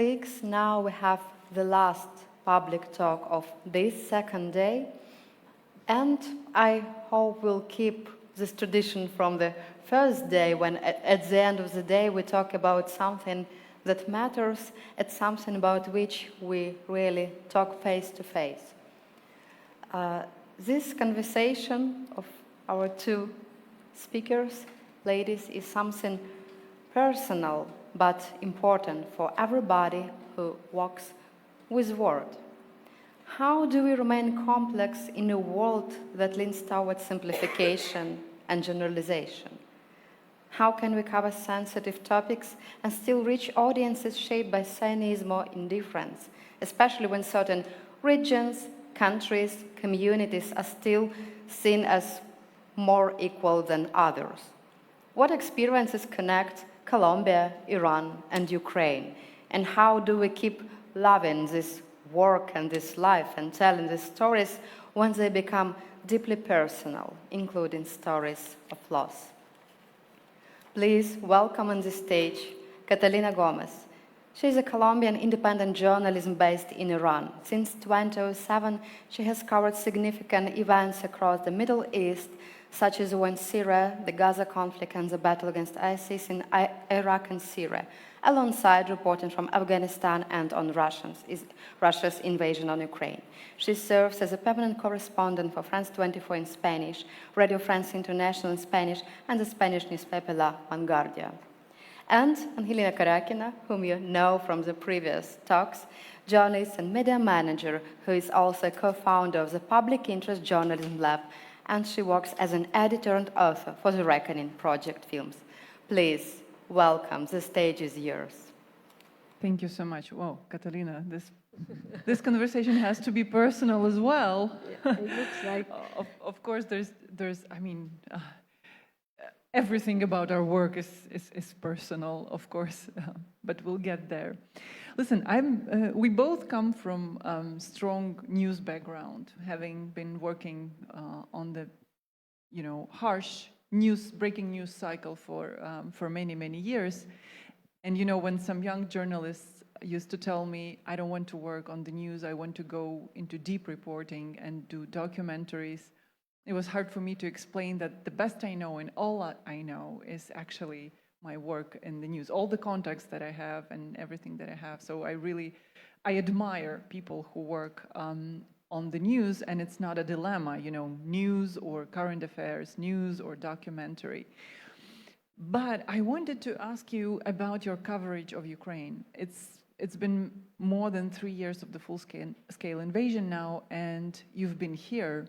Colleagues, now we have the last public talk of this second day, and I hope we'll keep this tradition from the first day, when at the end of the day we talk about something that matters, and something about which we really talk face to face. This conversation of our two speakers, ladies, is something personal but important for everybody who walks with word. How do we remain complex in a world that leans towards simplification and generalization? How can we cover sensitive topics and still reach audiences shaped by cynicism or indifference, especially when certain regions, countries, communities are still seen as more equal than others? What experiences connect Colombia, Iran, and Ukraine? And how do we keep loving this work and this life and telling these stories when they become deeply personal, including stories of loss? Please welcome on the stage Catalina Gomez. She is a Colombian independent journalist based in Iran. Since 2007, she has covered significant events across the Middle East, such as when Syria, the Gaza conflict, and the battle against ISIS in Iraq and Syria, alongside reporting from Afghanistan and on Russia's invasion on Ukraine. She serves as a permanent correspondent for France 24 in Spanish, Radio France International in Spanish, and the Spanish newspaper La Vanguardia. And Angelina Kariakina, whom you know from the previous talks, journalist and media manager, who is also a co-founder of the Public Interest Journalism Lab, and she works as an editor and author for the Reckoning Project films. Please welcome, the stage is yours. Thank you so much. Wow, Catalina, this conversation has to be personal as well. Yeah, it looks like. Of course, everything about our work is personal, of course, but we'll get there. Listen, we both come from strong news background, having been working on the, harsh breaking news cycle for many years. And when some young journalists used to tell me, I don't want to work on the news, I want to go into deep reporting and do documentaries, it was hard for me to explain that the best I know and all I know is actually my work in the news, all the contacts that I have and everything that I have. So I admire people who work on the news, and it's not a dilemma, news or current affairs, news or documentary. But I wanted to ask you about your coverage of Ukraine. It's been more than 3 years of the full-scale invasion now, and you've been here.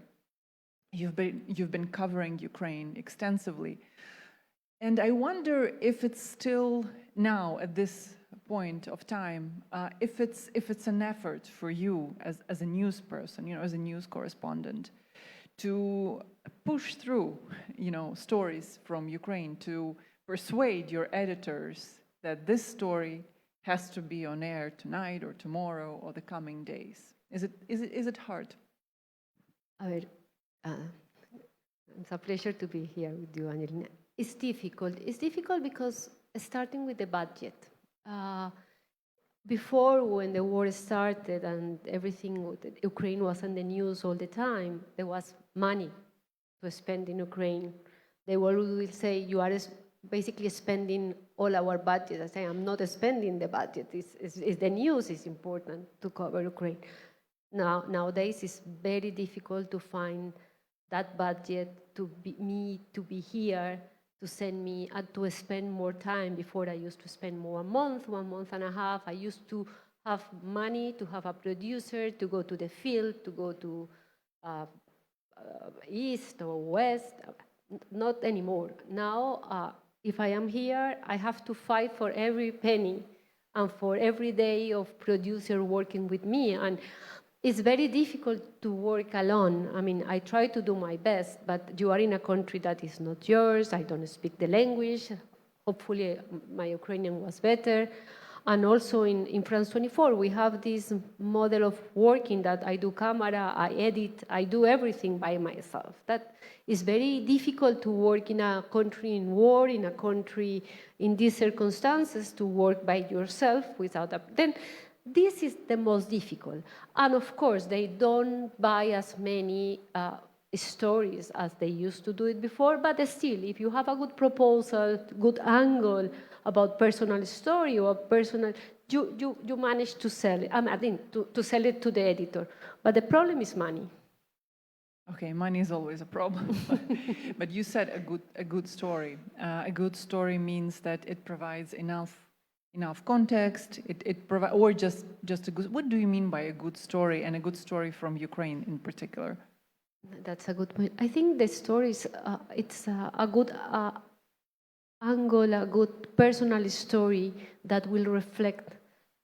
You've been covering Ukraine extensively. And I wonder if it's still now, at this point of time, if it's an effort for you as a news person, as a news correspondent, to push through, stories from Ukraine, to persuade your editors that this story has to be on air tonight or tomorrow or the coming days. Is it hard? It's a pleasure to be here with you, Angelina. It's difficult. It's difficult because starting with the budget. Before, when the war started and everything, Ukraine was in the news all the time, there was money to spend in Ukraine. They will say, you are basically spending all our budget. I say, I'm not spending the budget. It's the news is important to cover Ukraine. Nowadays, it's very difficult to find that budget to be here, to send me, to spend more time. Before, I used to spend more 1 month and a half. I used to have money to have a producer, to go to the field, to go to east or west. Not anymore. Now, if I am here, I have to fight for every penny and for every day of producer working with me. And it's very difficult to work alone. I mean, I try to do my best, but you are in a country that is not yours. I don't speak the language. Hopefully, my Ukrainian was better. And also in France 24, we have this model of working that I do camera, I edit, I do everything by myself. That is very difficult to work in a country in war, in a country in these circumstances, to work by yourself without a... Then this is the most difficult. And of course, they don't buy as many stories as they used to do it before, but still, if you have a good proposal, good angle about personal story or personal, you manage to sell it. I mean, to sell it to the editor. But the problem is money. Okay, money is always a problem. But you said a good story. A good story means that it provides enough context. Or just a good. What do you mean by a good story, and a good story from Ukraine in particular? That's a good point. I think the story is it's a good angle, a good personal story that will reflect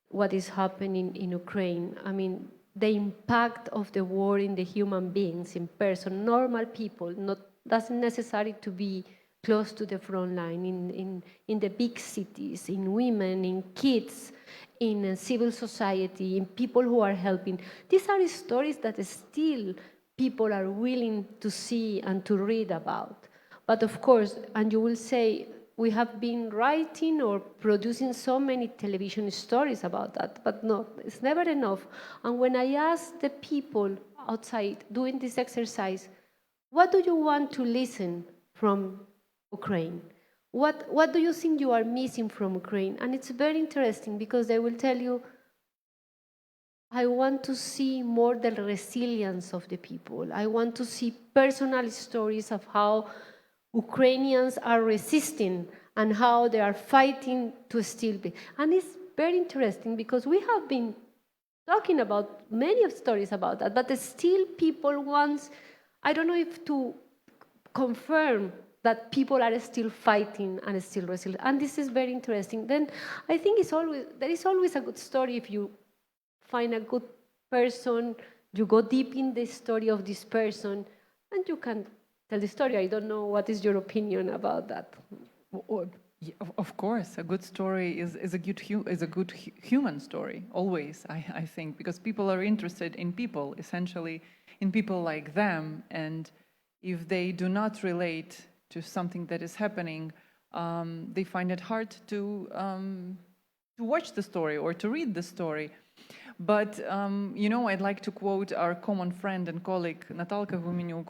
what is happening in Ukraine. I mean, the impact of the war in the human beings, in person, normal people, doesn't necessarily to be close to the front line, in the big cities, in women, in kids, in civil society, in people who are helping. These are stories that still people are willing to see and to read about. But of course, and you will say, we have been writing or producing so many television stories about that, but no, it's never enough. And when I ask the people outside doing this exercise, what do you want to listen from Ukraine? What do you think you are missing from Ukraine? And it's very interesting because they will tell you, I want to see more the resilience of the people. I want to see personal stories of how Ukrainians are resisting and how they are fighting to still be. And it's very interesting because we have been talking about many of stories about that, but still people want, I don't know if to confirm that people are still fighting and still resilient. And this is very interesting. Then I think there is always a good story if you find a good person, you go deep in the story of this person, and you can tell the story. I don't know, what is your opinion about that? Of course, a good story is a good human story, always, I think, because people are interested in people, essentially in people like them, and if they do not relate to something that is happening, they find it hard to watch the story or to read the story. But, I'd like to quote our common friend and colleague, Natalka Gumenyuk,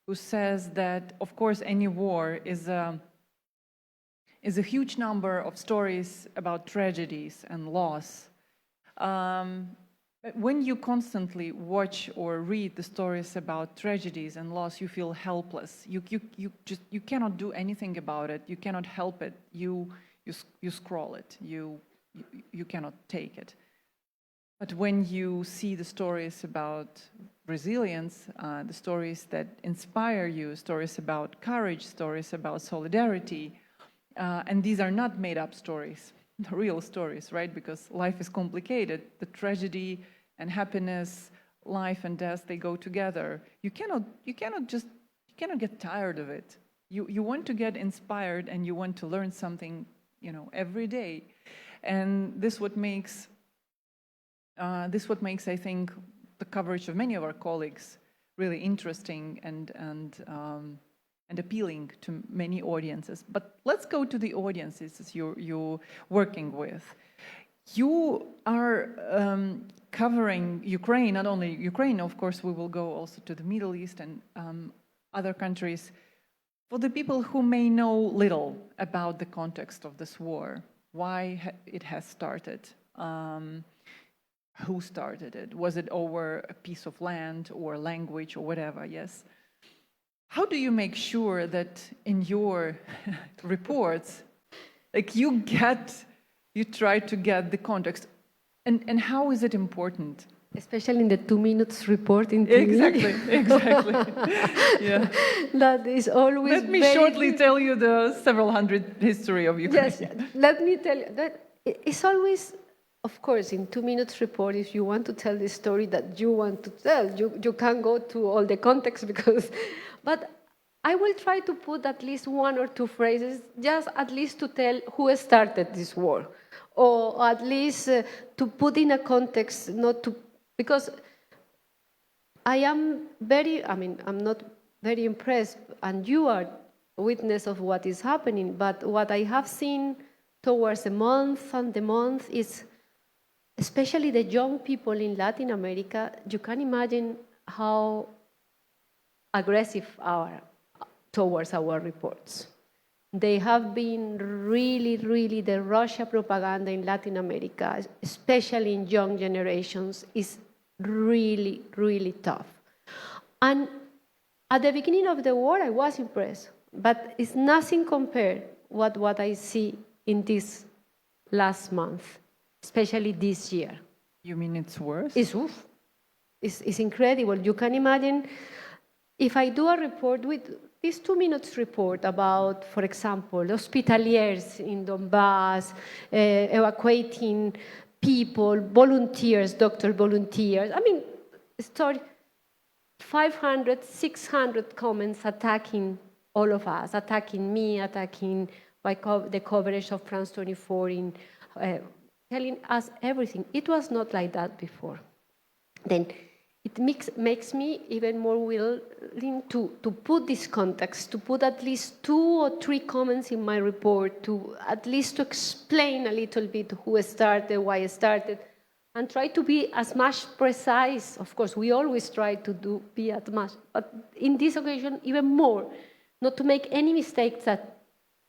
who says that, of course, any war is a huge number of stories about tragedies and loss. But when you constantly watch or read the stories about tragedies and loss, you feel helpless. You cannot do anything about it. You cannot help it. You scroll it. You cannot take it. But when you see the stories about resilience, the stories that inspire you, stories about courage, stories about solidarity, and these are not made-up stories, the real stories, right? Because life is complicated. The tragedy and happiness, life and death, they go together. You cannot get tired of it. You want to get inspired, and you want to learn something, every day. And this what makes, I think, the coverage of many of our colleagues really interesting and appealing to many audiences. But let's go to the audiences you're working with. You are covering Ukraine, not only Ukraine, of course, we will go also to the Middle East and other countries. For the people who may know little about the context of this war, why it has started, who started it? Was it over a piece of land or language or whatever? Yes. How do you make sure that in your reports, you try to get the context, and how is it important? Especially in the 2 minutes report in TV. Exactly. Yeah. That is always. Let me shortly tell you the several hundred history of Ukraine. Yes, let me tell you that it's always, of course, in 2 minutes report, if you want to tell the story that you want to tell, you can go to all the context because, but I will try to put at least one or two phrases, just at least to tell who started this war, or at least to put in a context, not to, because I'm not very impressed, and you are a witness of what is happening, but what I have seen towards the month and the month is, especially the young people in Latin America, you can imagine how aggressive are towards our reports. They have been really, the Russia propaganda in Latin America, especially in young generations, is really tough. And at the beginning of the war, I was impressed, but it's nothing compared with what I see in this last month, especially this year. You mean it's worse? It's incredible. You can imagine if I do a report with this 2 minutes report about, for example, hospitaliers in Donbass, evacuating people, volunteers, doctor volunteers. I mean, 500, 600 comments attacking all of us, attacking me, attacking the coverage of France 24, telling us everything. It was not like that before. Then it makes me even more willing to put this context, to put at least 2 or 3 comments in my report, to at least to explain a little bit who started, why it started, and try to be as much precise. Of course, we always try to be as much, but in this occasion, even more, not to make any mistakes that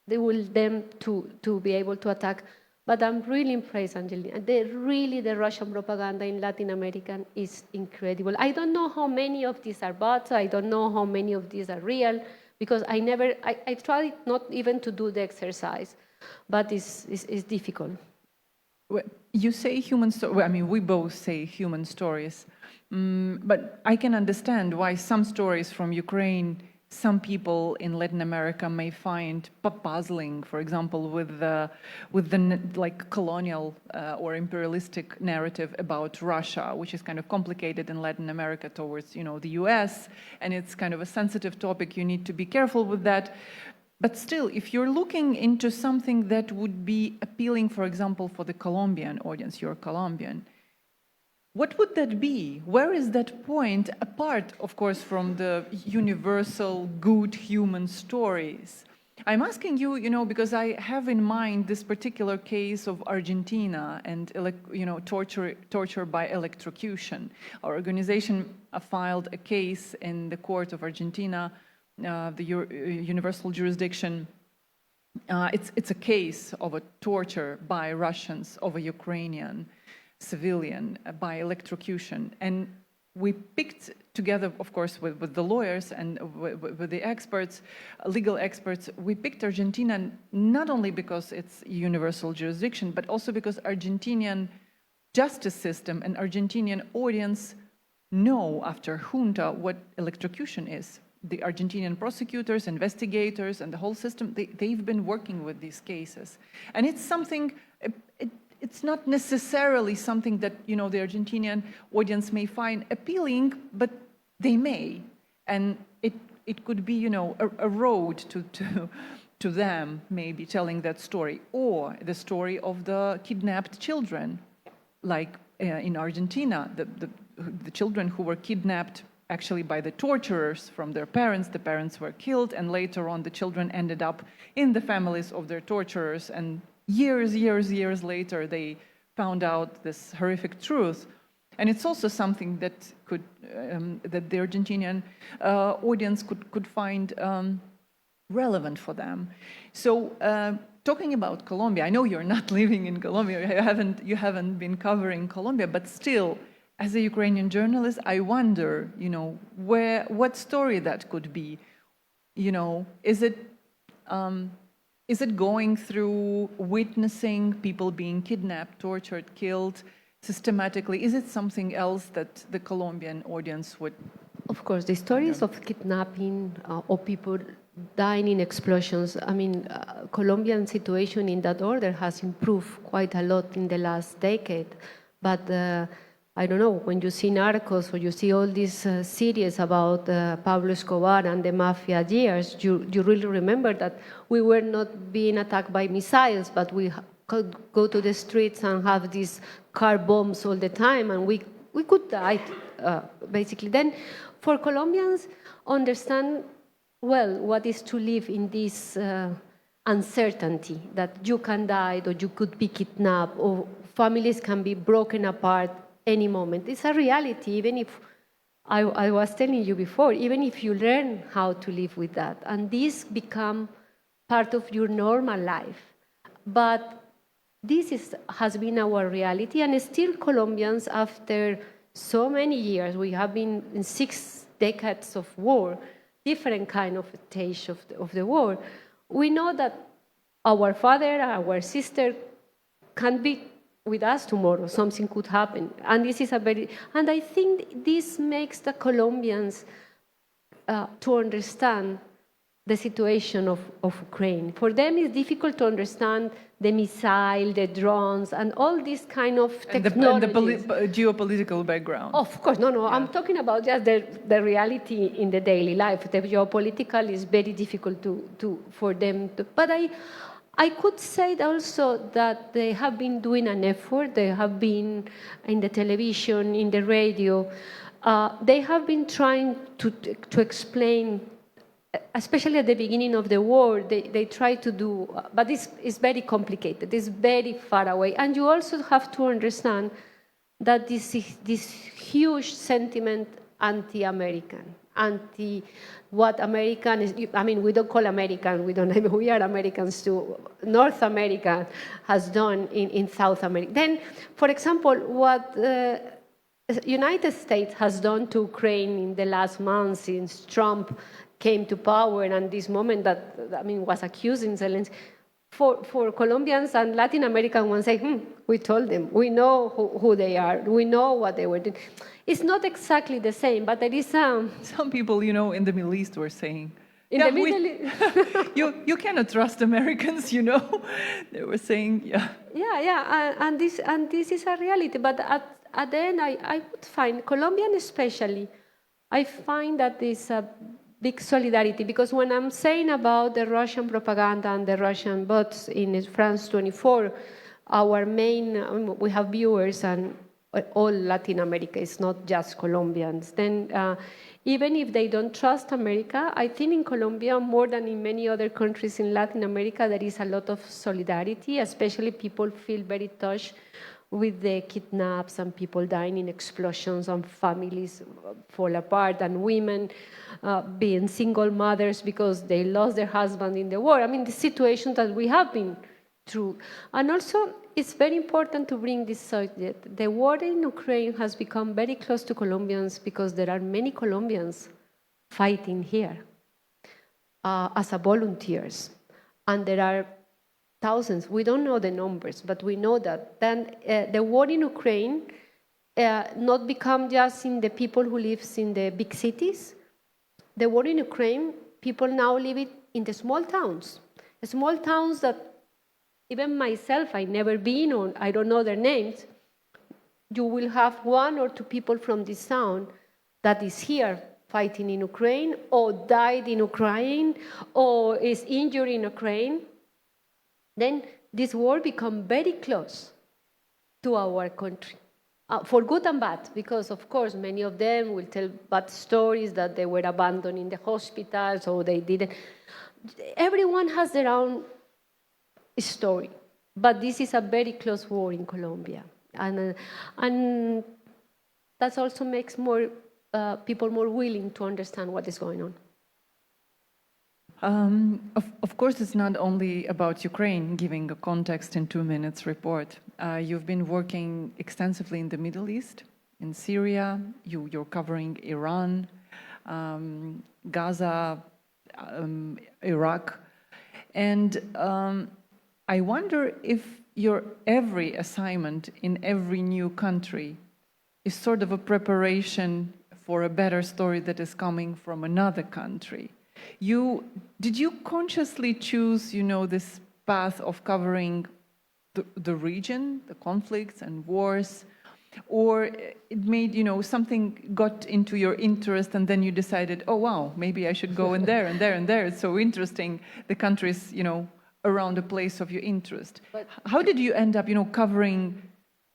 they will them to be able to attack. But I'm really impressed, Angelina. The Russian propaganda in Latin America is incredible. I don't know how many of these are bots. I don't know how many of these are real, because I tried not even to do the exercise, but it's difficult. Well, you say human stories. Well, I mean, we both say human stories, but I can understand why some stories from Ukraine, some people in Latin America may find puzzling. For example, with the like colonial or imperialistic narrative about Russia, which is kind of complicated in Latin America towards the U.S., and it's kind of a sensitive topic. You need to be careful with that. But still, if you're looking into something that would be appealing, for example, for the Colombian audience, you're Colombian, what would that be? Where is that point, apart, of course, from the universal good human stories? I'm asking you, because I have in mind this particular case of Argentina and torture by electrocution. Our organization filed a case in the court of Argentina, the universal jurisdiction. It's a case of a torture by Russians of a Ukrainian civilian by electrocution. And we picked together, of course, with the lawyers and with the experts, legal experts, we picked Argentina not only because it's universal jurisdiction, but also because Argentinian justice system and Argentinian audience know after junta what electrocution is. The Argentinian prosecutors, investigators, and the whole system, they've been working with these cases. And it's something, it's not necessarily something that the Argentinian audience may find appealing, but they may, and it could be a road to them maybe telling that story, or the story of the kidnapped children, like in Argentina, the children who were kidnapped actually by the torturers from their parents. The parents were killed, and later on the children ended up in the families of their torturers, and years later, they found out this horrific truth. And it's also something that could that the Argentinian audience could find relevant for them. So, talking about Colombia, I know you're not living in Colombia. You haven't been covering Colombia, but still, as a Ukrainian journalist, I wonder, what story that could be. Is it going through witnessing people being kidnapped, tortured, killed systematically? Is it something else that the Colombian audience would? Of course, the stories of kidnapping or people dying in explosions. I mean, Colombian situation in that order has improved quite a lot in the last decade. But I don't know, when you see Narcos or you see all these series about Pablo Escobar and the mafia years, you really remember that we were not being attacked by missiles, but we could go to the streets and have these car bombs all the time, and we could die, basically. Then, for Colombians, understand well what is to live in this uncertainty, that you can die, or you could be kidnapped, or families can be broken apart any moment. It's a reality, even if I was telling you before, even if you learn how to live with that, and this become part of your normal life. But this has been our reality, and still Colombians, after so many years, we have been in 6 decades of war, different kind of stage of the war, we know that our father, our sister can be with us tomorrow, something could happen. And this is and I think this makes the Colombians to understand the situation of Ukraine. For them, it's difficult to understand the missile, the drones, and all this kind of technology. And the geopolitical background. Of course, no. Yeah. I'm talking about just the reality in the daily life. The geopolitical is very difficult for them to. But I could say also that they have been doing an effort. They have been in the television, in the radio. They have been trying to explain, especially at the beginning of the war, they try to do, but it's very complicated. It's very far away. And you also have to understand that this huge sentiment anti-American, what American is, I mean, we don't call American, we are Americans too. North America has done in South America. Then, for example, what United States has done to Ukraine in the last months since Trump came to power, and this moment that, was accusing Zelensky, for Colombians and Latin American ones say, we told them, we know who they are, we know what they were doing. It's not exactly the same, but there is some people, in the Middle East were saying, the Middle East. you cannot trust Americans, They were saying, and this is a reality. But at the end, I would find, Colombian especially, I find that there's a big solidarity, because when I'm saying about the Russian propaganda and the Russian bots in France 24, our main, we have viewers and all Latin America, it's not just Colombians. Then even if they don't trust America, I think in Colombia, more than in many other countries in Latin America, there is a lot of solidarity, especially people feel very touched with the kidnaps and people dying in explosions and families fall apart and women being single mothers because they lost their husband in the war. The situation that we have been through. And also, it's very important to bring this subject. The war in Ukraine has become very close to Colombians because there are many Colombians fighting here as volunteers. And there are thousands. We don't know the numbers, but we know that. Then the war in Ukraine not become just in the people who live in the big cities. The war in Ukraine, people now live in the small towns that even myself, I've never been, or I don't know their names. You will have 1 or 2 people from this town that is here fighting in Ukraine, or died in Ukraine, or is injured in Ukraine. Then this war becomes very close to our country, for good and bad, because of course many of them will tell bad stories that they were abandoned in the hospitals or they didn't. Everyone has their own story, but this is a very close war in Colombia, and that also makes more people more willing to understand what is going on. Of course, it's not only about Ukraine, giving a context in 2 minutes report. You've been working extensively in the Middle East, in Syria, you're covering Iran, Gaza, Iraq. And I wonder if your every assignment in every new country is sort of a preparation for a better story that is coming from another country. Did you consciously choose, this path of covering the region, the conflicts and wars, Or it made, something got into your interest and then you decided, oh, wow, maybe I should go in there and there and there. It's so interesting, the countries, around a place of your interest. But how did you end up, covering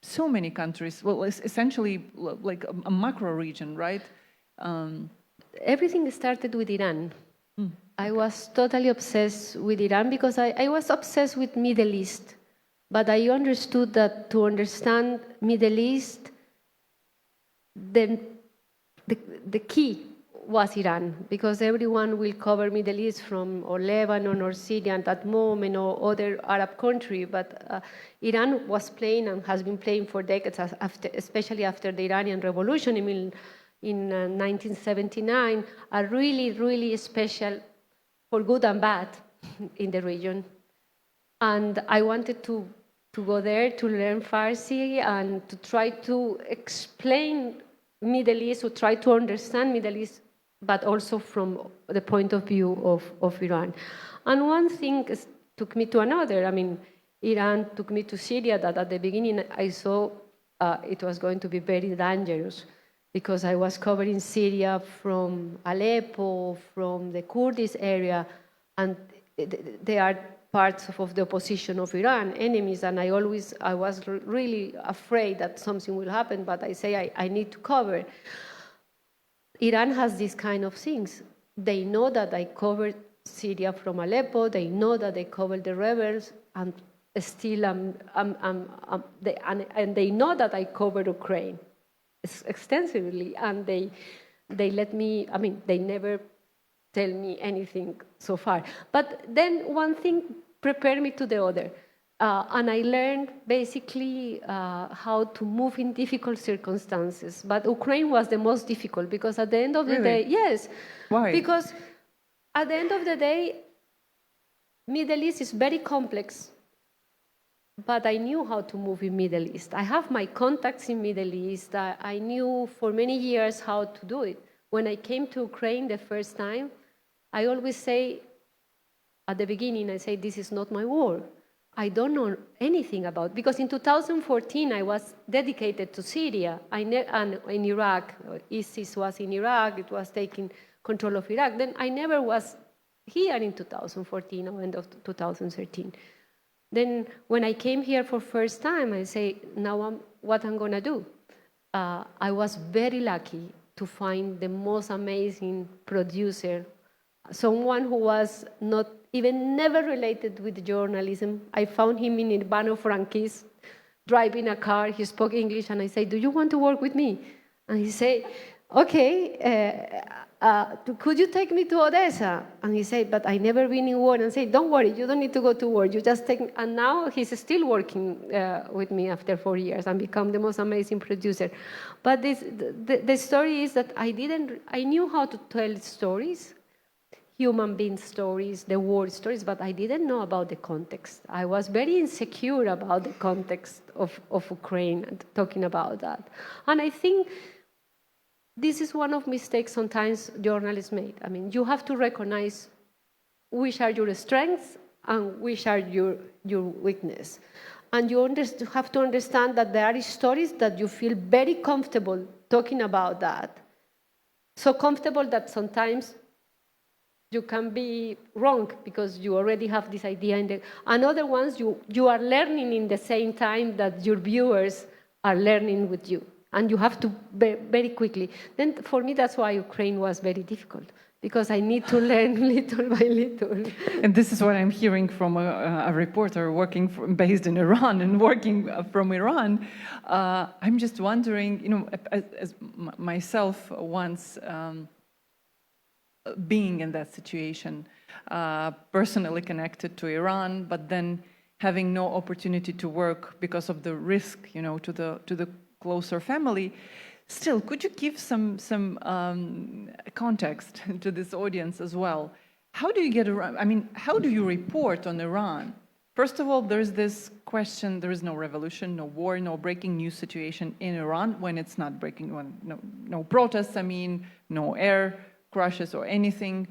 so many countries? Well, it's essentially like a macro region, right? Everything started with Iran. I was totally obsessed with Iran because I was obsessed with Middle East. But I understood that to understand Middle East, then the key was Iran, because everyone will cover Middle East or Lebanon or Syria at that moment or other Arab country, but Iran was playing and has been playing for decades, especially after the Iranian Revolution in 1979, are really, really special for good and bad in the region. And I wanted to go there to learn Farsi and to try to explain Middle East, to try to understand Middle East, but also from the point of view of Iran. And one thing took me to another. I mean, Iran took me to Syria, that at the beginning I saw it was going to be very dangerous, because I was covering Syria from Aleppo, from the Kurdish area, and they are parts of the opposition of Iran, enemies, and I was really afraid that something will happen, but I say I need to cover. Iran has these kind of things. They know that I covered Syria from Aleppo, they know that they covered the rebels, and still and they know that I covered Ukraine extensively, and they let me, I mean, they never tell me anything so far. But then one thing prepared me to the other. And I learned basically how to move in difficult circumstances. But Ukraine was the most difficult, because at the end of the day, yes. Why? Because at the end of the day, Middle East is very complex. But I knew how to move in Middle East. I have my contacts in Middle East. I knew for many years how to do it. When I came to Ukraine the first time, I always say, at the beginning, I say, this is not my war. I don't know anything about, because in 2014, I was dedicated to Syria and in Iraq. ISIS was in Iraq, it was taking control of Iraq. Then I never was here in 2014 or end of 2013. Then when I came here for first time, I say, now what I'm gonna do? I was very lucky to find the most amazing producer, someone who was not even never related with journalism. I found him in Urbano Frankis, driving a car. He spoke English, and I said, do you want to work with me? And he said, okay, could you take me to Odessa? And he said, but I never been in war. And I said, don't worry, you don't need to go to war. You just take me. And now he's still working with me after 4 years and become the most amazing producer. But the story is that I knew how to tell stories, human being stories, the war stories, but I didn't know about the context. I was very insecure about the context of Ukraine and talking about that. And I think this is one of mistakes sometimes journalists make. I mean, you have to recognize which are your strengths and which are your weakness. And you have to understand that there are stories that you feel very comfortable talking about that. So comfortable that sometimes you can be wrong because you already have this idea in the, and other ones you are learning in the same time that your viewers are learning with you. And you have to very quickly. Then for me, that's why Ukraine was very difficult, because I need to learn little by little. And this is what I'm hearing from a reporter based in Iran and working from Iran. I'm just wondering, as myself once being in that situation, personally connected to Iran, but then having no opportunity to work because of the risk, to the closer family. Still, could you give some context to this audience as well? How do you get around? I mean, how do you report on Iran? First of all, there's this question: there is no revolution, no war, no breaking news situation in Iran when it's not breaking. No protests. I mean, no air crashes or anything.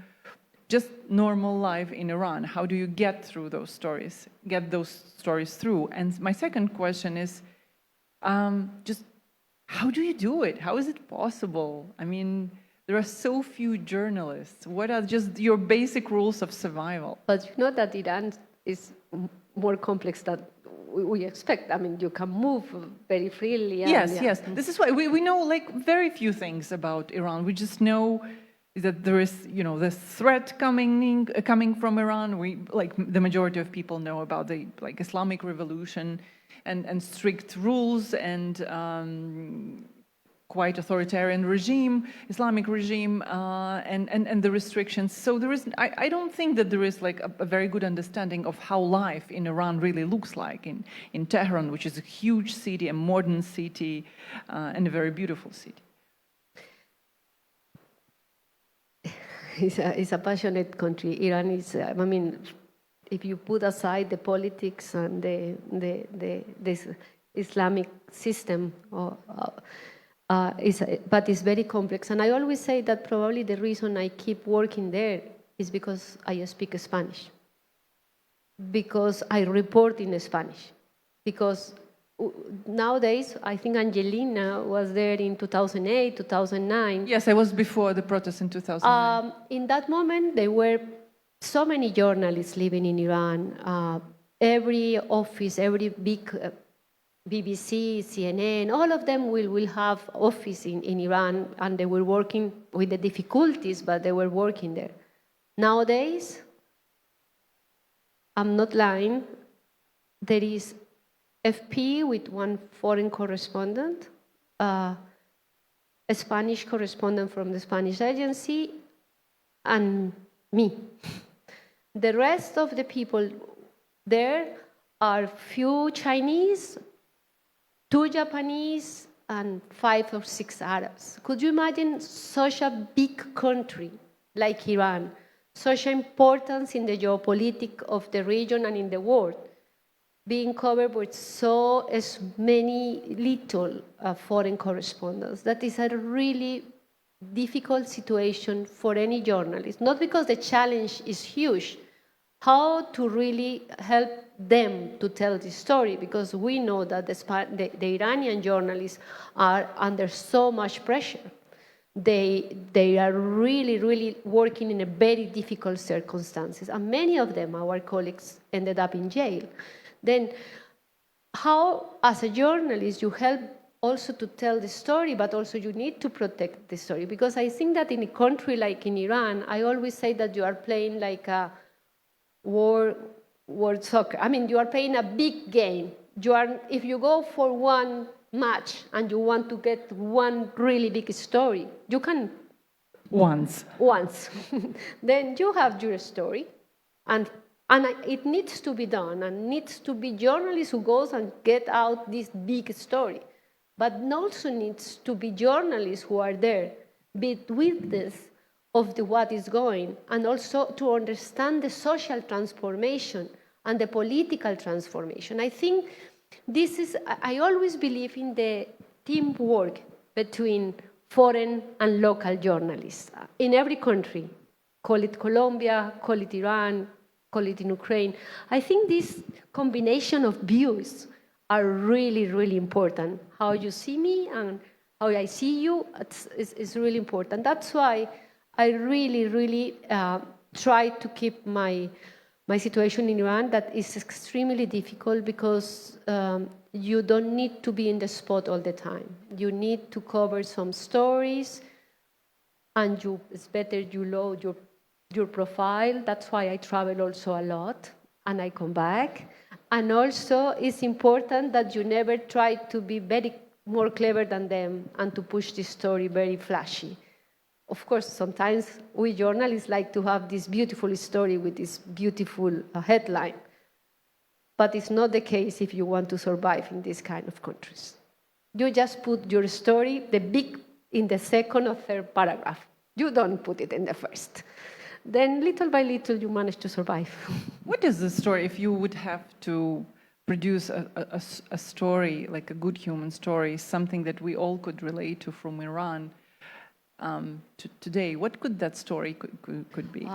Just normal life in Iran. How do you get through those stories? Get those stories through. And my second question is, just how do you do it? How is it possible? I mean, there are so few journalists. What are just your basic rules of survival? But you know that Iran is more complex than we expect. I mean, you can move very freely. Yes, yes. This is why we know like very few things about Iran. We just know that there is, you know, this threat coming from Iran. We like the majority of people know about the like Islamic Revolution and strict rules and quite authoritarian regime, Islamic regime, and the restrictions. So there is, I don't think that there is like a very good understanding of how life in Iran really looks like in Tehran, which is a huge city, a modern city, and a very beautiful city. It's a passionate country. Iran is, I mean, if you put aside the politics and this Islamic system, but it's very complex. And I always say that probably the reason I keep working there is because I speak Spanish, because I report in Spanish, because nowadays, I think Angelina was there in 2008, 2009. Yes, I was before the protests in 2009. In that moment, there were so many journalists living in Iran. Every office, every big BBC, CNN, all of them will have office in Iran, and they were working with the difficulties, but they were working there. Nowadays, I'm not lying, there is FP with one foreign correspondent, a Spanish correspondent from the Spanish agency, and me. The rest of the people there are few Chinese, 2 Japanese, and 5 or 6 Arabs. Could you imagine such a big country like Iran, such importance in the geopolitics of the region and in the world, being covered with so many little foreign correspondents? That is a really difficult situation for any journalist, not because the challenge is huge, how to really help them to tell the story, because we know that the Iranian journalists are under so much pressure. They are really, really working in a very difficult circumstances, and many of them, our colleagues, ended up in jail. Then how, as a journalist, you help also to tell the story, but also you need to protect the story? Because I think that in a country like in Iran, I always say that you are playing like a world soccer. I mean, you are playing a big game. If you go for one match and you want to get one really big story, you can once. Then you have your story, and it needs to be done, and needs to be journalists who goes and get out this big story. But also needs to be journalists who are there, be witness of what is going, and also to understand the social transformation and the political transformation. I think I always believe in the teamwork between foreign and local journalists in every country. Call it Colombia, call it Iran, call it in Ukraine. I think this combination of views are really, really important. How you see me and how I see you is really important. That's why I really, really try to keep my situation in Iran. That is extremely difficult because you don't need to be in the spot all the time. You need to cover some stories, and it's better you load your profile. That's why I travel also a lot, and I come back. And also, it's important that you never try to be more clever than them and to push the story very flashy. Of course, sometimes we journalists like to have this beautiful story with this beautiful headline. But it's not the case if you want to survive in these kind of countries. You just put your story, the big, in the second or third paragraph. You don't put it in the first. Then little by little, you manage to survive. What is the story, if you would have to produce a story, like a good human story, something that we all could relate to from Iran to today? What could that story could be?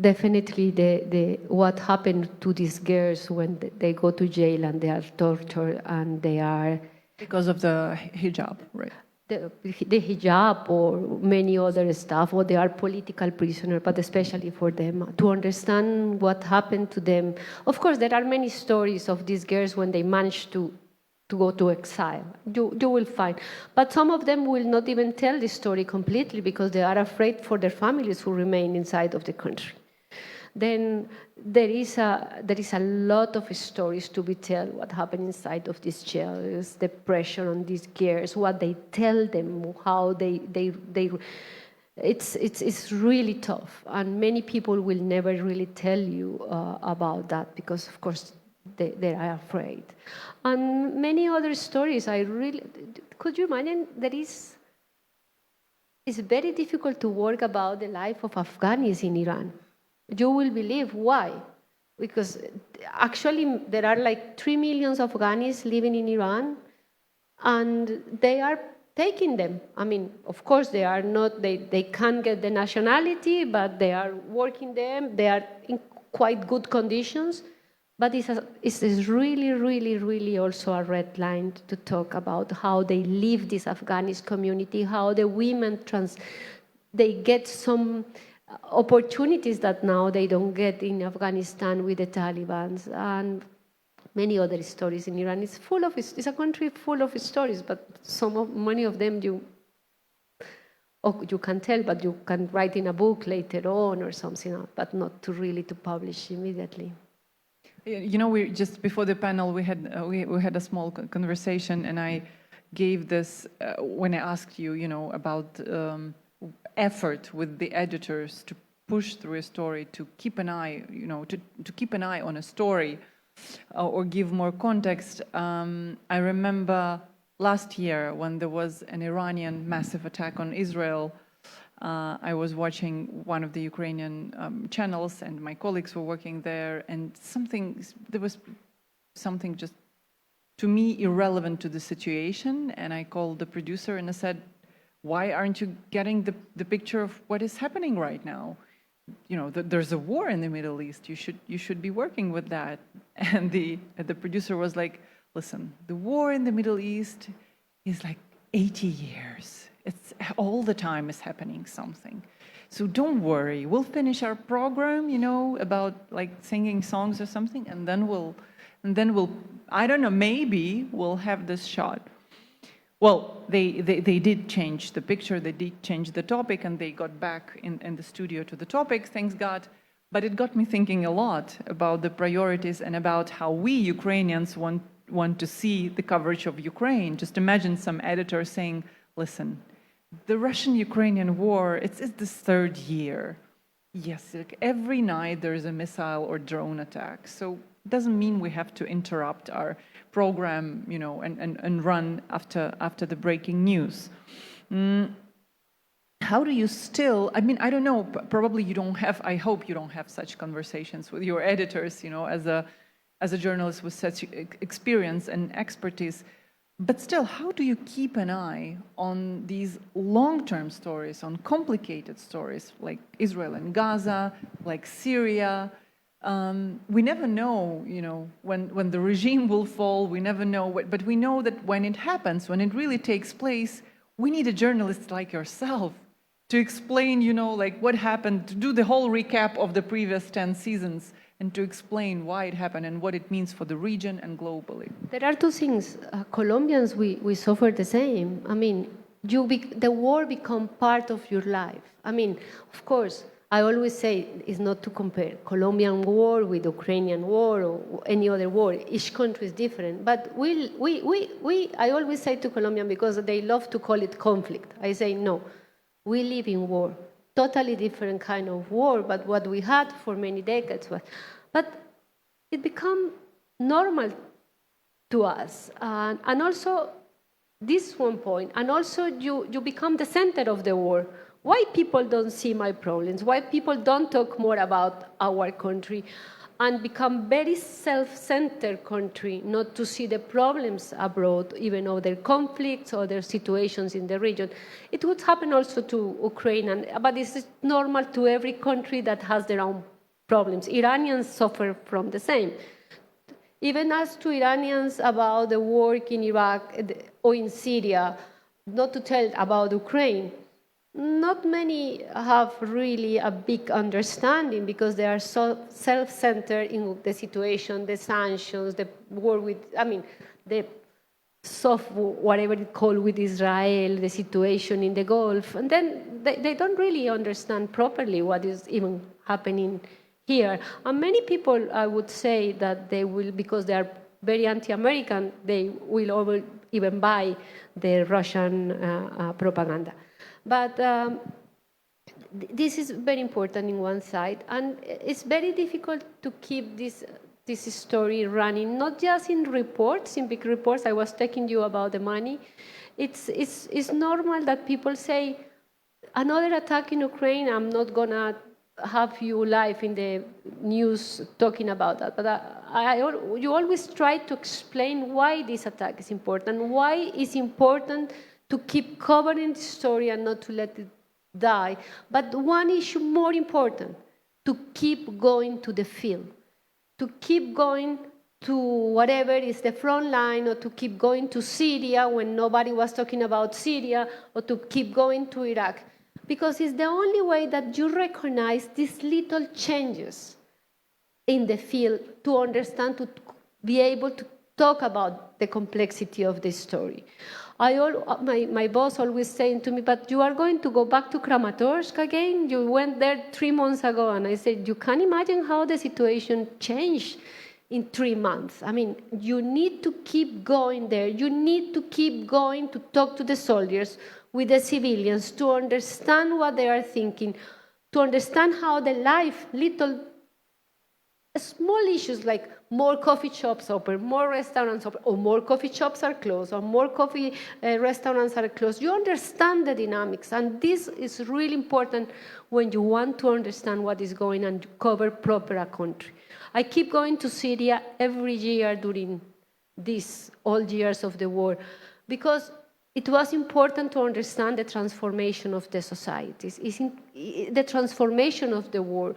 Definitely what happened to these girls when they go to jail and they are tortured and they are Because of the hijab, right? The hijab or many other stuff, or they are political prisoners, but especially for them, to understand what happened to them. Of course, there are many stories of these girls when they manage to go to exile. You will find. But some of them will not even tell the story completely because they are afraid for their families who remain inside of the country. Then there is a lot of stories to be told what happened inside of these jails, the pressure on these girls, what they tell them, how they it's really tough, and many people will never really tell you about that because of course they are afraid. And many other stories could you imagine it's very difficult to work about the life of Afghans in Iran. You will believe why. Because actually there are like 3 million Afghans living in Iran, and they are taking them. I mean, of course, they are not, they can't get the nationality, but they are working them. They are in quite good conditions. But it's really, really, really also a red line to talk about how they live this Afghanis community, how the women they get some opportunities that now they don't get in Afghanistan with the Taliban, and many other stories in Iran. It's a country full of stories, but many of them you can tell, but you can write in a book later on or something, but not to publish immediately. You know, we just before the panel we had a small conversation, and I gave this when I asked you, about effort with the editors to push through a story, to keep an eye, to keep an eye on a story, or give more context. I remember last year when there was an Iranian massive attack on Israel. I was watching one of the Ukrainian channels, and my colleagues were working there, and there was something just, to me, irrelevant to the situation, and I called the producer and I said, why aren't you getting the picture of what is happening right now? There's a war in the Middle East. You should be working with that. And the producer was like, listen, the war in the Middle East is like 80 years. It's all the time is happening something. So don't worry. We'll finish our program, about like singing songs or something, and then we'll, I don't know, maybe we'll have this shot. Well, they did change the picture, they did change the topic, and they got back in the studio to the topic, thanks God. But it got me thinking a lot about the priorities and about how we Ukrainians want to see the coverage of Ukraine. Just imagine some editor saying, listen, the Russian-Ukrainian war, it's the third year. Yes, like every night there's a missile or drone attack. So it doesn't mean we have to interrupt our program, and run after the breaking news. How do you still, I don't know, probably you don't have, I hope you don't have such conversations with your editors, as a journalist with such experience and expertise. But still, how do you keep an eye on these long-term stories, on complicated stories like Israel and Gaza, like Syria? We never know, when the regime will fall, we never know, but we know that when it happens, when it really takes place, we need a journalist like yourself to explain, like what happened, to do the whole recap of the previous 10 seasons, and to explain why it happened and what it means for the region and globally. There are two things. Colombians, we suffer the same. The war become part of your life. Of course, I always say it's not to compare Colombian war with Ukrainian war or any other war. Each country is different. But I always say to Colombian, because they love to call it conflict, I say no, we live in war. Totally different kind of war, but what we had for many decades. But it became normal to us. And also, this one point, and also you become the center of the war. Why people don't see my problems? Why people don't talk more about our country and become very self-centered country, not to see the problems abroad, even other conflicts, other situations in the region. It would happen also to Ukraine, but this is normal to every country that has their own problems. Iranians suffer from the same. Even ask to Iranians about the work in Iraq or in Syria, not to tell about Ukraine. Not many have really a big understanding because they are so self-centered in the situation, the sanctions, the war with, the soft, whatever it's called, with Israel, the situation in the Gulf. And then they don't really understand properly what is even happening here. And many people, I would say, that they will, because they are very anti-American, they will even buy the Russian propaganda. But this is very important in one side, and it's very difficult to keep this story running, not just in reports, in big reports. I was talking to you about the money. It's normal that people say, another attack in Ukraine, I'm not going to have you live in the news talking about that. But you always try to explain why this attack is important, why it's important to keep covering the story and not to let it die. But one issue more important, to keep going to the field, to keep going to whatever is the front line, or to keep going to Syria when nobody was talking about Syria, or to keep going to Iraq. Because it's the only way that you recognize these little changes in the field to understand, to be able to talk about the complexity of the story. My boss always saying to me, but you are going to go back to Kramatorsk again? You went there 3 months ago. And I said, you can imagine how the situation changed in 3 months. I mean, you need to keep going there. You need to keep going to talk to the soldiers, with the civilians, to understand what they are thinking, to understand how the life, little small issues like more coffee shops open, more restaurants open, or more coffee shops are closed, or more coffee restaurants are closed. You understand the dynamics, and this is really important when you want to understand what is going on and cover proper a country. I keep going to Syria every year during these old years of the war, because it was important to understand the transformation of the societies, the transformation of the war,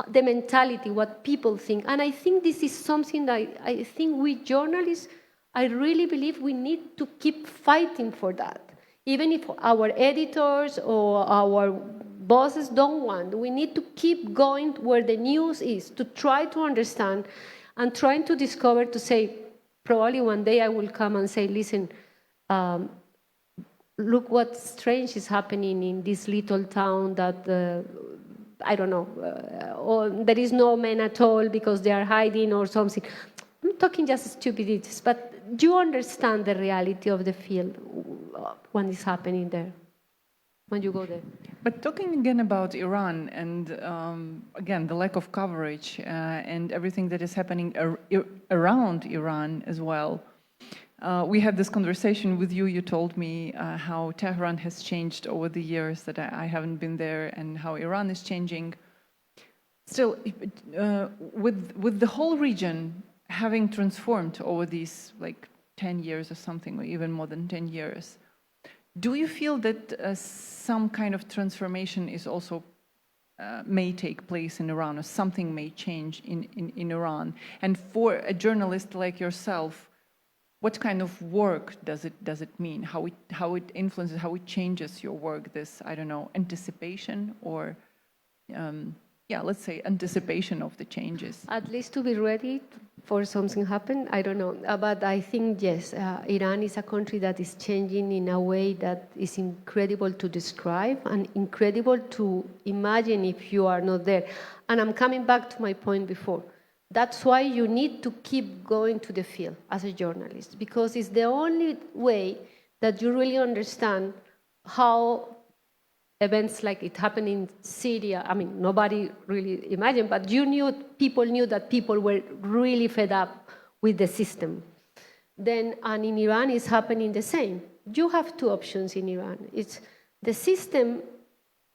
the mentality, what people think. And I think this is something that I think we journalists, I really believe we need to keep fighting for that. Even if our editors or our bosses don't want, we need to keep going where the news is, to try to understand and trying to discover, to say, probably one day I will come and say, listen, look what strange is happening in this little town that, I don't know, or there is no men at all because they are hiding or something. I'm talking just stupidities, but do you understand the reality of the field when it's happening there, when you go there? But talking again about Iran and, again, the lack of coverage and everything that is happening around Iran as well, we had this conversation with you. You told me how Tehran has changed over the years that I haven't been there, and how Iran is changing. Still, with the whole region having transformed over these 10 years or something, or even more than 10 years, do you feel that some kind of transformation is also may take place in Iran, or something may change in Iran? And for a journalist like yourself, what kind of work does it mean? How it influences, how it changes your work? This, I don't know, anticipation, or let's say anticipation of the changes. At least to be ready for something happen. I don't know, but I think yes, Iran is a country that is changing in a way that is incredible to describe and incredible to imagine if you are not there. And I'm coming back to my point before. That's why you need to keep going to the field as a journalist, because it's the only way that you really understand how events like it happened in Syria. I mean, nobody really imagined, but people knew that people were really fed up with the system. Then, and in Iran, it's happening the same. You have two options in Iran. It's the system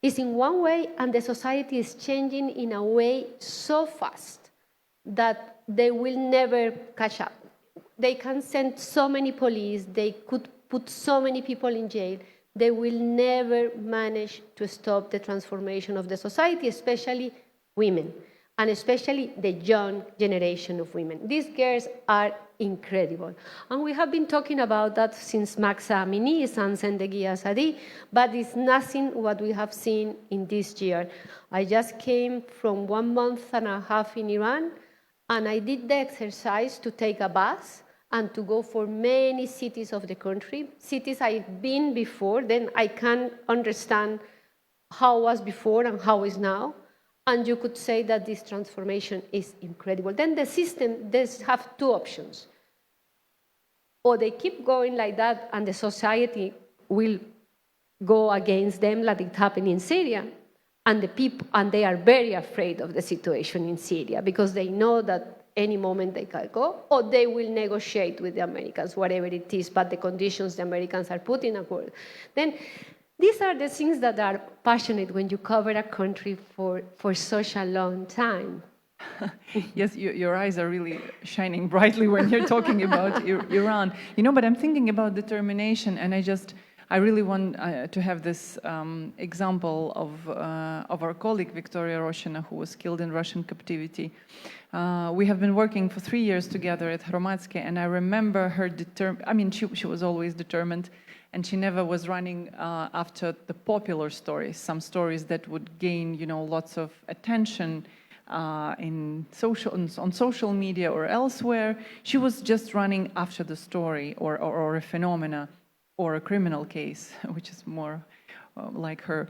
is in one way, and the society is changing in a way so fast that they will never catch up. They can send so many police, they could put so many people in jail, they will never manage to stop the transformation of the society, especially women. and especially the young generation of women. These girls are incredible. And we have been talking about that since Maxa Amini's and Zendegia Sadi, but it's nothing what we have seen in this year. I just came from 1.5 months in Iran, and I did the exercise to take a bus and to go for many cities of the country, cities I've been before, then I can understand how it was before and how it is now. And you could say that this transformation is incredible. Then the system does have two options. Or they keep going like that and the society will go against them like it happened in Syria. And the people, and they are very afraid of the situation in Syria because they know that any moment they can go, or they will negotiate with the Americans, whatever it is, but the conditions the Americans are putting accord. Then these are the things that are passionate when you cover a country for such a long time. Yes, your eyes are really shining brightly when you're talking about Iran. You know, but I'm thinking about determination, and I really want to have this example of our colleague Victoria Roshina, who was killed in Russian captivity. We have been working for 3 years together at Hromadske, and I remember her she was always determined, and she never was running after the popular stories, some stories that would gain, you know, lots of attention on social media or elsewhere. She was just running after the story or a phenomena or a criminal case, which is more like her.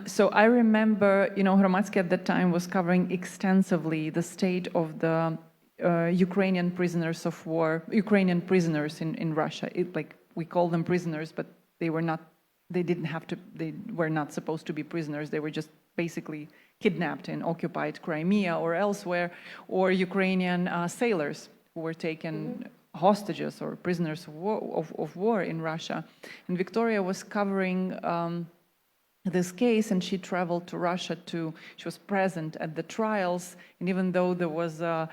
So I remember, you know, Hromadske at that time was covering extensively the state of the Ukrainian prisoners of war, Ukrainian prisoners in Russia. We call them prisoners, but they were not supposed to be prisoners. They were just basically kidnapped in occupied Crimea or elsewhere, or Ukrainian sailors who were taken hostages or prisoners of war in Russia. And Victoria was covering this case, and she traveled to Russia she was present at the trials, and even though there was a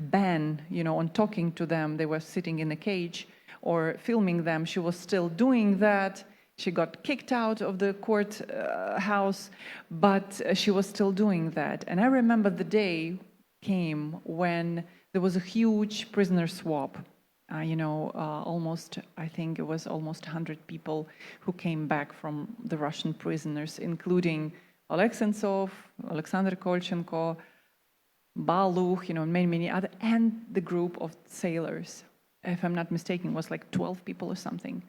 ban, you know, on talking to them, they were sitting in a cage or filming them, she was still doing that. She got kicked out of the court house, but she was still doing that. And I remember the day came when there was a huge prisoner swap. I think it was almost 100 people who came back from the Russian prisoners, including Oleg Sentsov, Alexander Kolchenko, Baluch, you know, many other, and the group of sailors. If I'm not mistaken, it was like 12 people or something.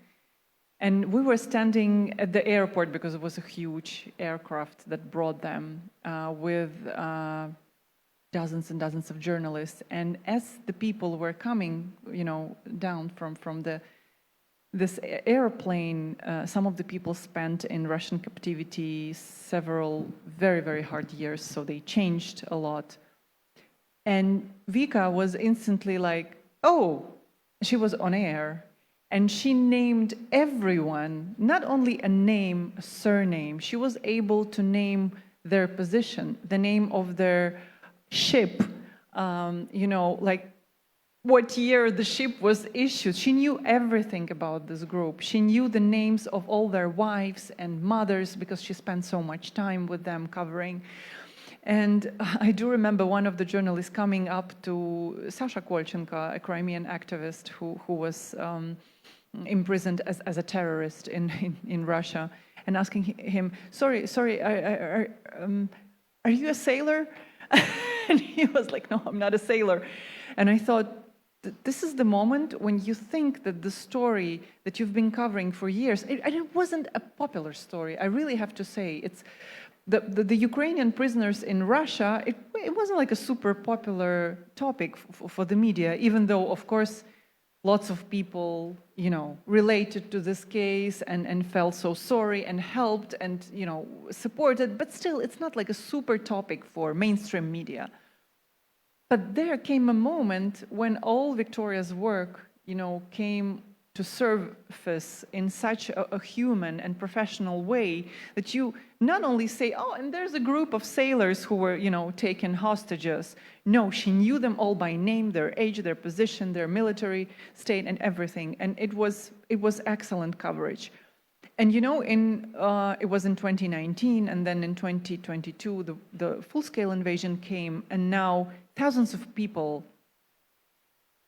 And we were standing at the airport because it was a huge aircraft that brought them with dozens and dozens of journalists. And as the people were coming, you know, down from this airplane, some of the people spent in Russian captivity several very, very hard years, so they changed a lot. And Vika was instantly like, oh, she was on air. And she named everyone, not only a name, a surname. She was able to name their position, the name of their ship, you know, like what year the ship was issued. She knew everything about this group. She knew the names of all their wives and mothers because she spent so much time with them covering. And I do remember one of the journalists coming up to Sasha Kolchenko, a Crimean activist who was imprisoned as a terrorist in Russia, and asking him, sorry, are you a sailor? And he was like, no, I'm not a sailor. And I thought, this is the moment when you think that the story that you've been covering for years, it wasn't a popular story, I really have to say. It's the Ukrainian prisoners in Russia, it wasn't like a super popular topic for the media, even though, of course, lots of people, you know, related to this case and felt so sorry and helped and, you know, supported, but still, it's not like a super topic for mainstream media. But there came a moment when all Victoria's work, you know, came to surface in such a human and professional way that you not only say, oh, and there's a group of sailors who were, you know, taken hostages. No, she knew them all by name, their age, their position, their military state, and everything. And it was excellent coverage. And you know, it was in 2019, and then in 2022, the full-scale invasion came, and now thousands of people,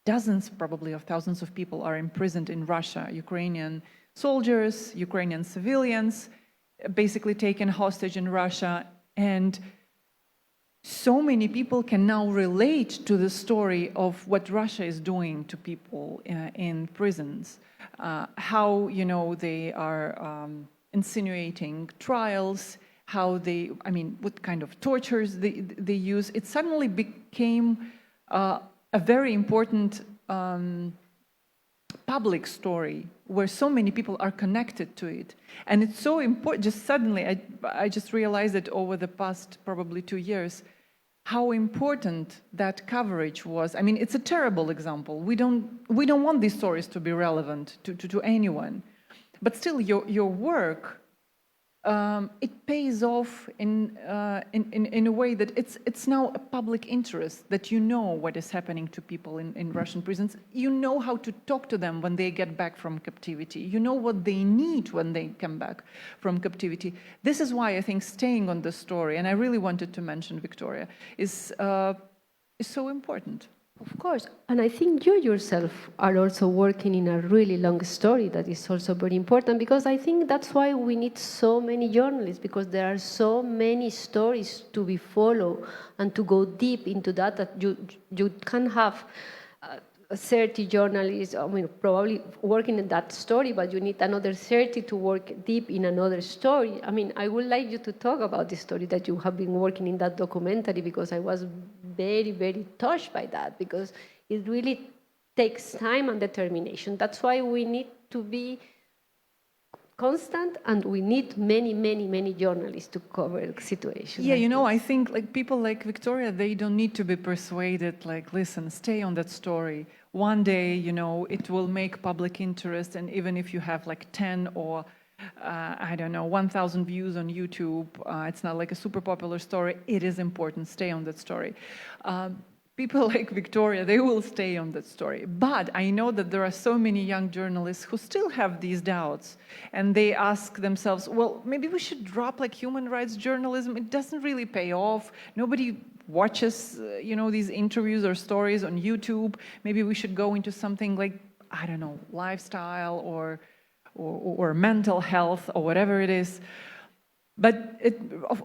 dozens probably of thousands of people are imprisoned in Russia. Ukrainian soldiers, Ukrainian civilians, basically taken hostage in Russia. And so many people can now relate to the story of what Russia is doing to people in prisons. How, you know, they are insinuating trials, how they, I mean, what kind of tortures they use. It suddenly became a very important public story where so many people are connected to it. And it's so important, just suddenly, I just realized that over the past probably 2 years, how important that coverage was. I mean, it's a terrible example. We don't want these stories to be relevant to anyone. But still, your work, it pays off in a way that it's now a public interest, that you know what is happening to people in Russian prisons. You know how to talk to them when they get back from captivity. You know what they need when they come back from captivity. This is why I think staying on the story, and I really wanted to mention Victoria, is so important. Of course, and I think you yourself are also working in a really long story that is also very important, because I think that's why we need so many journalists, because there are so many stories to be followed and to go deep into that you can have 30 journalists, I mean, probably working in that story, but you need another 30 to work deep in another story. I mean, I would like you to talk about the story that you have been working in that documentary, because I was very, very touched by that, because it really takes time and determination. That's why we need to be constant, and we need many, many, many journalists to cover the situation. Yeah, you know, I think like people like Victoria, they don't need to be persuaded, like, listen, stay on that story. One day, you know, it will make public interest, and even if you have like 10 or I don't know, 1,000 views on YouTube, it's not like a super popular story, it is important, stay on that story. People like Victoria, they will stay on that story. But I know that there are so many young journalists who still have these doubts, and they ask themselves, well, maybe we should drop like human rights journalism. It doesn't really pay off. Nobody watches, you know, these interviews or stories on YouTube. Maybe we should go into something like, I don't know, lifestyle or mental health or whatever it is. But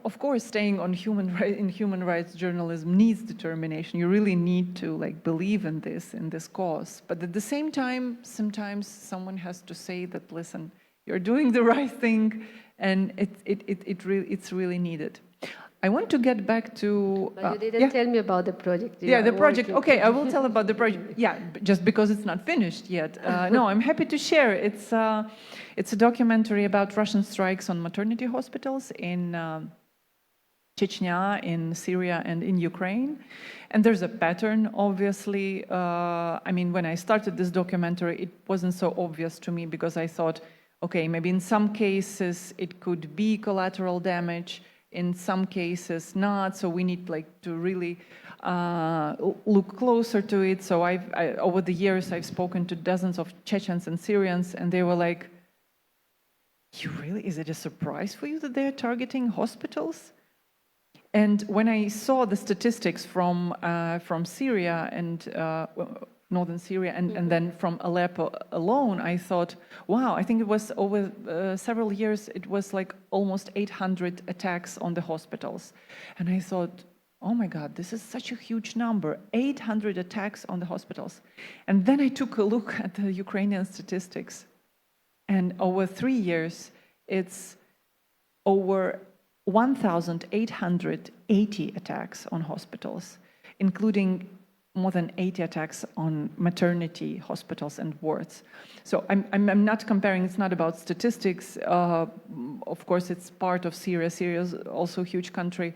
of course, staying on human rights journalism needs determination. You really need to like believe in this cause. But at the same time, sometimes someone has to say that, listen, you're doing the right thing, and it's really needed. I want to get back to... But you didn't tell me about the project. Yeah, the project. Okay, I will tell about the project. Yeah, just because it's not finished yet. No, I'm happy to share. It's a documentary about Russian strikes on maternity hospitals in Chechnya, in Syria, and in Ukraine. And there's a pattern, obviously. I mean, when I started this documentary, it wasn't so obvious to me, because I thought, okay, maybe in some cases it could be collateral damage, in some cases not, so we need like to really look closer to it. So over the years I've spoken to dozens of Chechens and Syrians, and they were like, is it a surprise for you that they're targeting hospitals? And when I saw the statistics from Syria and northern Syria, and then from Aleppo alone, I thought, wow, I think it was over several years, it was like almost 800 attacks on the hospitals. And I thought, oh my God, this is such a huge number, 800 attacks on the hospitals. And then I took a look at the Ukrainian statistics, and over 3 years, it's over 1,880 attacks on hospitals, including more than 80 attacks on maternity hospitals and wards. So I'm not comparing, it's not about statistics. Of course, it's part of Syria. Syria is also a huge country.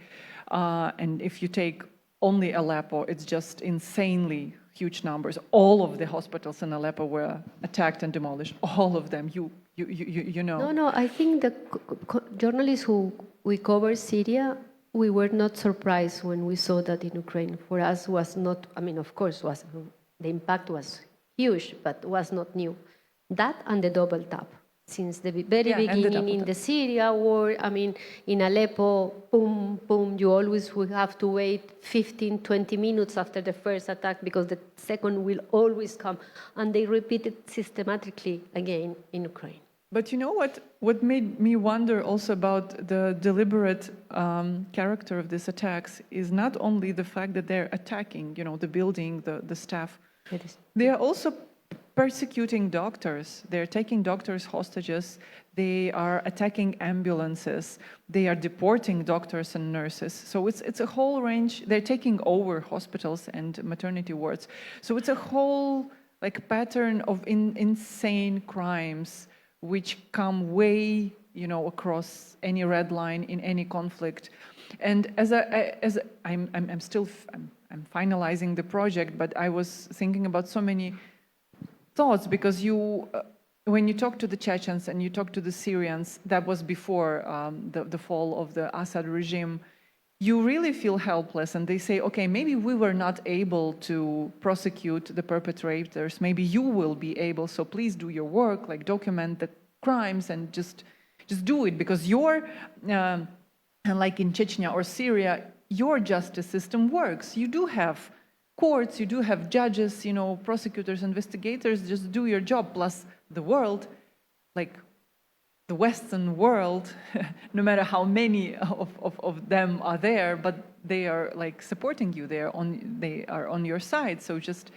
And if you take only Aleppo, it's just insanely huge numbers. All of the hospitals in Aleppo were attacked and demolished. All of them, you know. No, I think the journalists who we cover Syria, we were not surprised when we saw that in Ukraine. For us, was not, I mean, of course, the impact was huge, but was not new. That and the double tap. since the very ended beginning up in with the Syria war. I mean, in Aleppo, boom, boom, you always will have to wait 15, 20 minutes after the first attack because the second will always come. And they repeat it systematically again in Ukraine. But you know what made me wonder also about the deliberate character of these attacks is not only the fact that they're attacking, the building, the staff. They are also persecuting doctors. They're taking doctors hostages. They are attacking ambulances. They are deporting doctors and nurses. So it's a whole range. They're taking over hospitals and maternity wards. So it's a whole pattern of insane crimes which come way, across any red line in any conflict. And I'm finalizing the project, but I was thinking about so many thoughts because when you talk to the Chechens and you talk to the Syrians, that was before the fall of the Assad regime, you really feel helpless, and they say, okay, maybe we were not able to prosecute the perpetrators, maybe you will be able, so please do your work, document the crimes and just do it, because like in Chechnya or Syria, your justice system works. You do have courts, you do have judges, prosecutors, investigators, just do your job, plus the world, the Western world, no matter how many of them are there, but they are supporting you. They are on your side. So just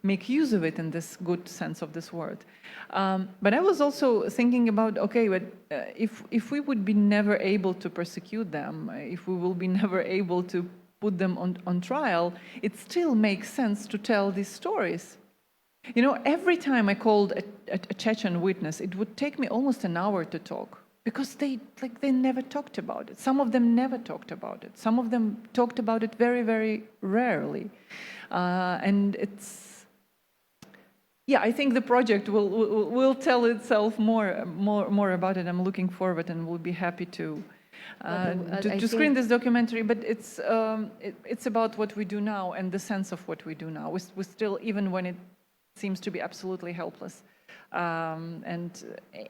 make use of it in this good sense of this word. But I was also thinking about, okay, but if we would be never able to persecute them, if we will be never able to put them on trial, it still makes sense to tell these stories. Every time I called a Chechen witness, it would take me almost an hour to talk because they never talked about it. Some of them never talked about it. Some of them talked about it very, very rarely. And I think the project will tell itself more about it. I'm looking forward and will be happy to screen this documentary, but it's about what we do now and the sense of what we do now. We still, even when it seems to be absolutely helpless and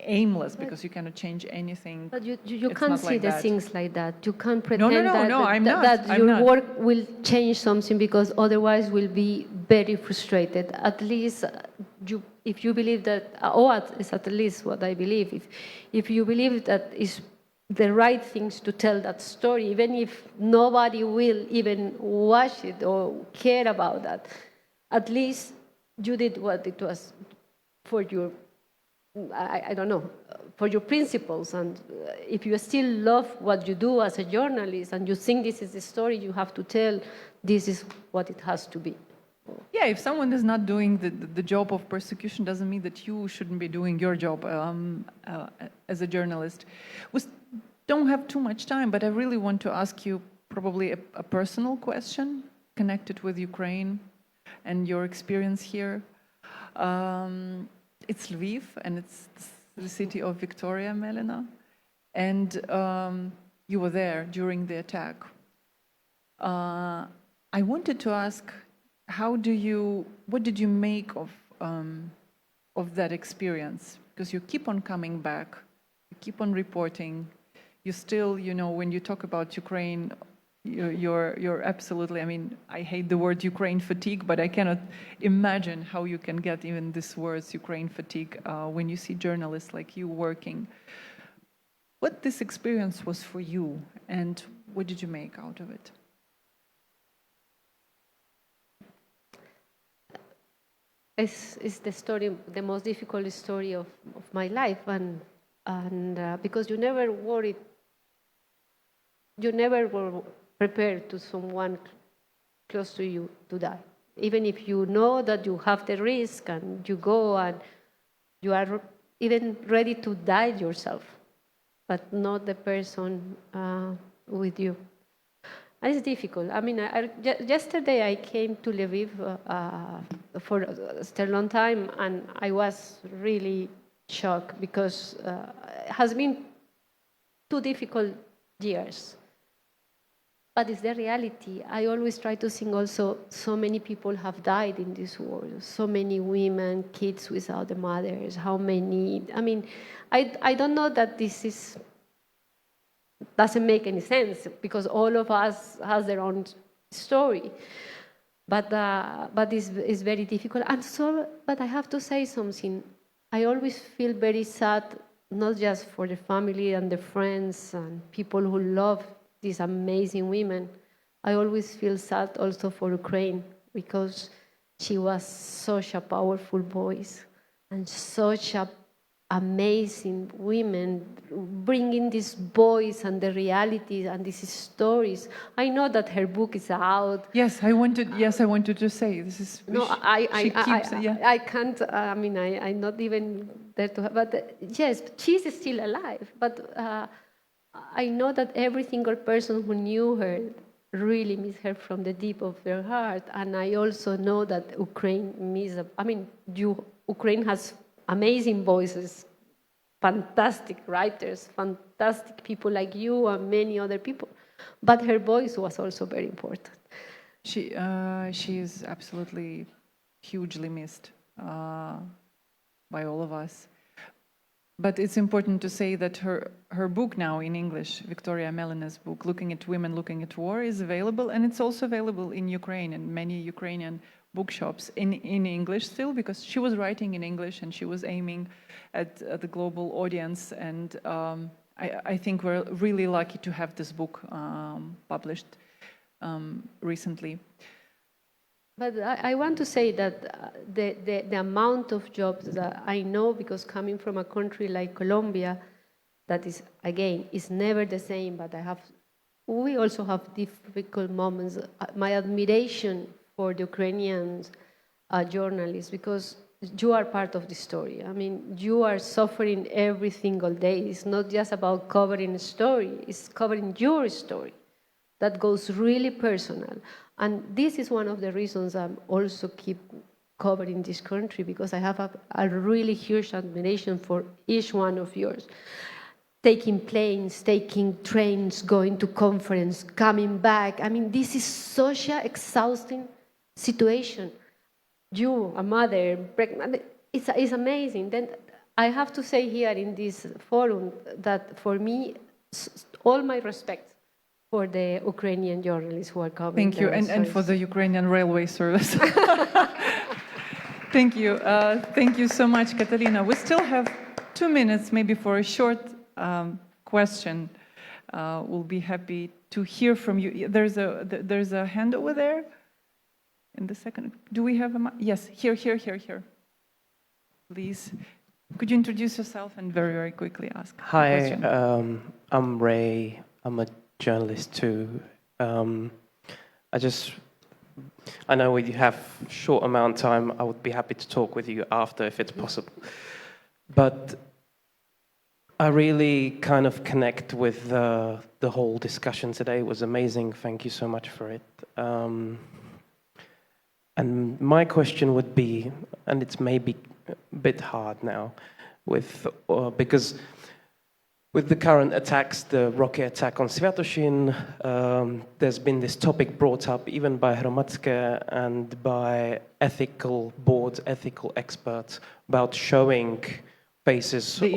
aimless, because you cannot change anything. But you can't see the things like that. You can't pretend that your work will change something, because otherwise we'll be very frustrated. At least if you believe that, it's at least what I believe, if you believe that is the right things to tell that story, even if nobody will even watch it or care about that, at least you did what it was for your, I don't know, for your principles. And if you still love what you do as a journalist and you think this is the story you have to tell, this is what it has to be. Yeah, if someone is not doing the job of persecution, doesn't mean that you shouldn't be doing your job as a journalist. We don't have too much time, but I really want to ask you probably a personal question connected with Ukraine and your experience here. It's Lviv, and it's the city of Victoria, Melina, and you were there during the attack. I wanted to ask, what did you make of that experience? Because you keep on coming back, you keep on reporting. You still, when you talk about Ukraine, you're absolutely, I hate the word Ukraine fatigue, but I cannot imagine how you can get even these words, Ukraine fatigue, when you see journalists like you working. What this experience was for you, and what did you make out of it? It's the story, the most difficult story of my life, and because you never worried, you never were prepared to someone close to you to die. Even if you know that you have the risk and you go and you are even ready to die yourself, but not the person with you. And it's difficult. Yesterday I came to Lviv for a long time, and I was really shocked because it has been 2 difficult years. but it's the reality. I always try to think also, so many people have died in this war, so many women, kids without the mothers, how many, I mean, I don't know that this doesn't make any sense, because all of us has their own story. But it's very difficult. And so, but I have to say something. I always feel very sad, not just for the family and the friends and people who love these amazing women. I always feel sad also for Ukraine, because she was such a powerful voice and such a amazing women, bringing this voice and the realities and these stories. I know that her book is out. Yes, I wanted to say this is. No, I can't. I mean, I'm not even there to. But yes, she's still alive. But I know that every single person who knew her really miss her from the deep of their heart. And I also know that Ukraine Ukraine has amazing voices, fantastic writers, fantastic people like you and many other people. But her voice was also very important. She is absolutely hugely missed by all of us. But it's important to say that her book now in English, Victoria Melina's book, Looking at Women, Looking at War, is available, and it's also available in Ukraine and many Ukrainian bookshops in English still, because she was writing in English and she was aiming at the global audience. And I think we're really lucky to have this book published recently. But I want to say that the amount of jobs that I know, because coming from a country like Colombia, that is, again, is never the same, but we also have difficult moments. My admiration for the Ukrainian journalists, because you are part of the story. I mean, you are suffering every single day. It's not just about covering a story, it's covering your story. That goes really personal. And this is one of the reasons I also keep covering this country, because I have a really huge admiration for each one of yours. Taking planes, taking trains, going to conference, coming back. I mean, this is such an exhausting situation. You, a mother, pregnant, it's amazing. Then I have to say here in this forum that for me, all my respect for the Ukrainian journalists who are covering. Thank you, and for the Ukrainian railway service. Thank you. Thank you so much, Catalina. We still have 2 minutes maybe for a short question. We'll be happy to hear from you. There's a hand over there in the second. Do we have a mic? Yes, here. Please. Could you introduce yourself and very, very quickly ask a question? Hi, I'm Ray. I'm a journalist too. I know we have a short amount of time. I would be happy to talk with you after if it's possible. But I really kind of connect with the whole discussion today. It was amazing. Thank you so much for it. And my question would be, and it's maybe a bit hard now, because with the current attacks, the rocket attack on Sviatoshin, there's been this topic brought up even by Hromadske and by ethical boards, ethical experts, about showing faces... The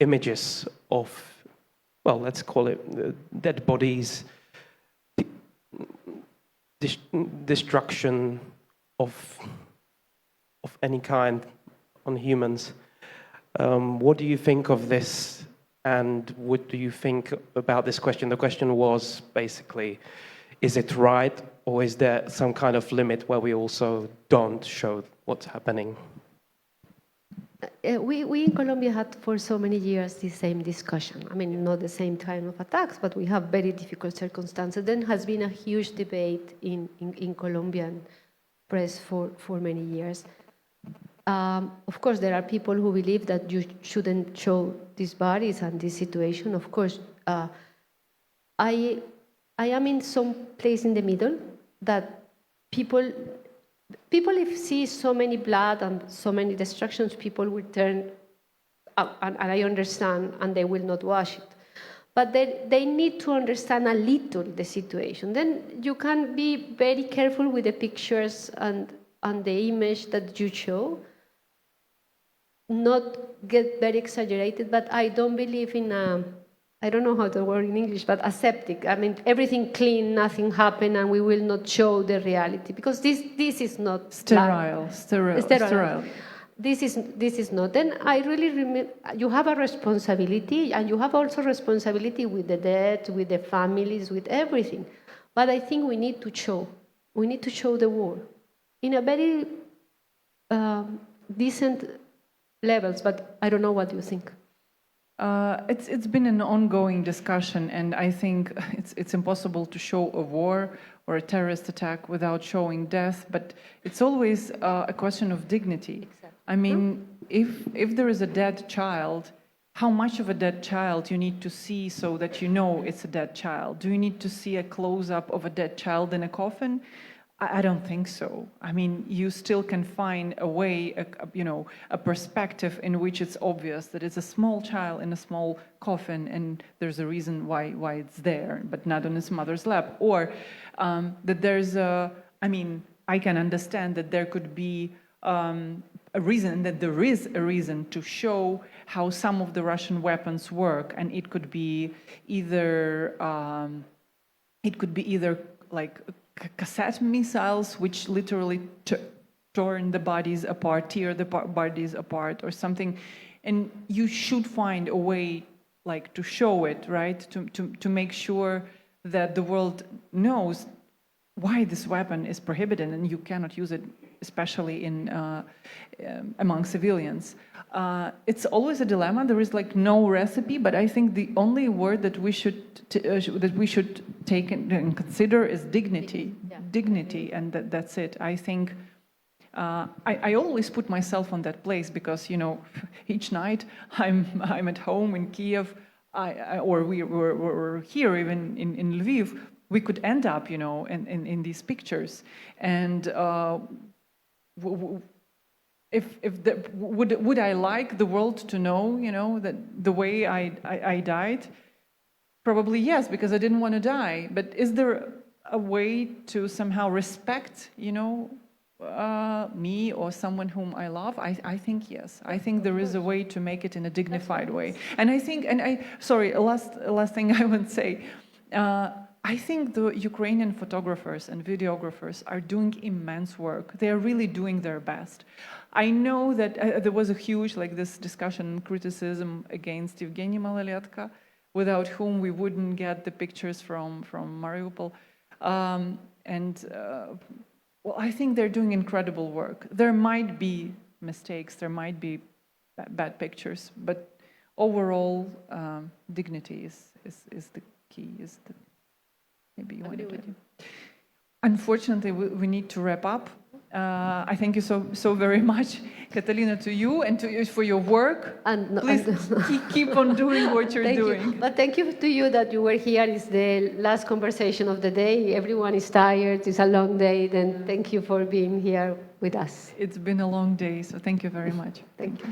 images of, well, let's call it dead bodies, destruction of any kind on humans. What do you think of this? And what do you think about this question? The question was basically, is it right, or is there some kind of limit where we also don't show what's happening? We in Colombia had for so many years the same discussion. I mean, not the same kind of attacks, but we have very difficult circumstances. There has been a huge debate in Colombian press for many years. Of course, there are people who believe that you shouldn't show these bodies and this situation. Of course, I am in some place in the middle that people if see so many blood and so many destructions, people will turn, and I understand, and they will not watch it. but they need to understand a little the situation. Then you can be very careful with the pictures and the image that you show, not get very exaggerated, but I don't believe in I don't know how to word in English, but aseptic. I mean, everything clean, nothing happened, and we will not show the reality, because this is not sterile. This is not. Then I really you have a responsibility, and you have also responsibility with the dead, with the families, with everything. But I think we need to show the world in a very decent levels. But I don't know what you think. It's been an ongoing discussion, and I think it's impossible to show a war or a terrorist attack without showing death. But it's always a question of dignity. Exactly. I mean, if there is a dead child, how much of a dead child you need to see so that you know it's a dead child? Do you need to see a close-up of a dead child in a coffin? I don't think so. I mean, you still can find a way, a perspective in which it's obvious that it's a small child in a small coffin, and there's a reason why it's there, but not on his mother's lap. Or that there's I can understand that there could be a reason, that there is a reason to show how some of the Russian weapons work, and it could be either like cassette missiles, which literally torn the bodies apart, tear the bodies apart, or something. And you should find a way, like, to show it, right? To make sure that the world knows why this weapon is prohibited and you cannot use it, especially among civilians. It's always a dilemma. There is like no recipe, but I think the only word that we should take and consider is dignity. Yeah. Dignity, and that's it. I think I always put myself on that place, because each night I'm at home in Kiev, or we're here even in Lviv. We could end up, in these pictures, and would I like the world to know, that the way I died? Probably yes, because I didn't want to die. But is there a way to somehow respect, me or someone whom I love? I think yes. I think there is a way to make it in a dignified way. And I think, sorry, last thing I would say. I think the Ukrainian photographers and videographers are doing immense work. They are really doing their best. I know that there was a huge, this discussion, criticism against Evgeny Malolyetka, without whom we wouldn't get the pictures from Mariupol. Well, I think they're doing incredible work. There might be mistakes, there might be bad pictures, but overall, dignity is the key, maybe you want to do. Unfortunately, we need to wrap up. I thank you so very much, Catalina, to you and to you for your work. Please keep on doing what you're doing. You. But thank you to you that you were here. It's the last conversation of the day. Everyone is tired. It's a long day. Then thank you for being here with us. It's been a long day, so thank you very much. Thank you.